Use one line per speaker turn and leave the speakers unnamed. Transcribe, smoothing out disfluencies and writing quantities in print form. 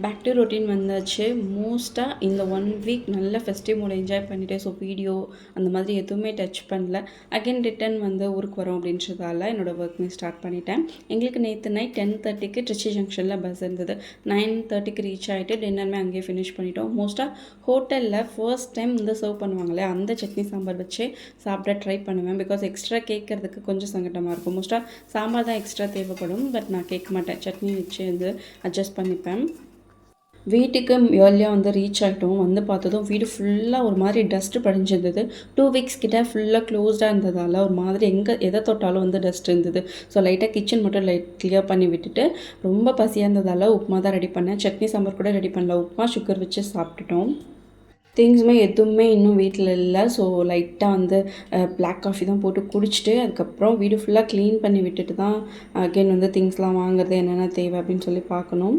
Back to routine வந்தாச்சு. மோஸ்ட்டாக இந்த 1 வீக் நல்ல ஃபெஸ்டிவ் மூட் என்ஜாய் பண்ணிவிட்டேன். ஸோ வீடியோ அந்த மாதிரி எதுவுமே டச் பண்ணல. அகைன் ரிட்டன் வந்து ஊருக்கு வரோம் அப்படின்றதால என்னோடய ஒர்க்மே ஸ்டார்ட் பண்ணிட்டேன். எங்களுக்கு நேற்று நைட் 10:30க்கு ட்ரிச்சி ஜங்ஷனில் பஸ் இருந்தது. 9:30க்கு ரீச் ஆகிட்டு டின்னருமே அங்கேயே ஃபினிஷ் பண்ணிட்டோம். மோஸ்ட்டாக ஹோட்டலில் ஃபர்ஸ்ட் டைம் வந்து சர்வ் பண்ணுவாங்களே அந்த சட்னி சாம்பார் வச்சு சாப்பிட ட்ரை பண்ணுவேன். பிகாஸ் எக்ஸ்ட்ரா கேட்குறதுக்கு கொஞ்சம் சங்கடமாக இருக்கும். மோஸ்ட்டாக சாம்பார் தான் எக்ஸ்ட்ரா தேவைப்படும். பட் நான் கேட்க மாட்டேன், சட்னி வச்சு வந்து அட்ஜஸ்ட் பண்ணிப்பேன். வீட்டுக்கு ஏர்லியாக வந்து ரீச் ஆகிட்டோம். வந்து பார்த்ததும் வீடு ஃபுல்லாக ஒரு மாதிரி டஸ்ட்டு படிஞ்சிருந்தது. 2 வீக்ஸ் கிட்ட ஃபுல்லாக க்ளோஸ்டாக இருந்ததால் ஒரு மாதிரி எதை தொட்டாலும் வந்து டஸ்ட் இருந்தது. ஸோ லைட்டாக கிச்சன் மட்டும் கிளியர் பண்ணி விட்டுட்டு ரொம்ப பசியாக இருந்ததால் உப்புமா தான் ரெடி பண்ணேன். சட்னி சாம்பார் கூட ரெடி பண்ணல. உப்புமா சுகர் வச்சு சாப்பிட்டுட்டோம். திங்ஸுமே எதுவுமே இன்னும் வீட்டில் இல்லை. ஸோ லைட்டாக வந்து பிளாக் காஃபி தான் போட்டு குடிச்சிட்டு அதுக்கப்புறம் வீடு ஃபுல்லாக க்ளீன் பண்ணி விட்டுட்டு தான் அகெயின் வந்து திங்ஸ்லாம் வாங்குறது என்னென்ன தேவை அப்படின்னு சொல்லி பார்க்கணும்.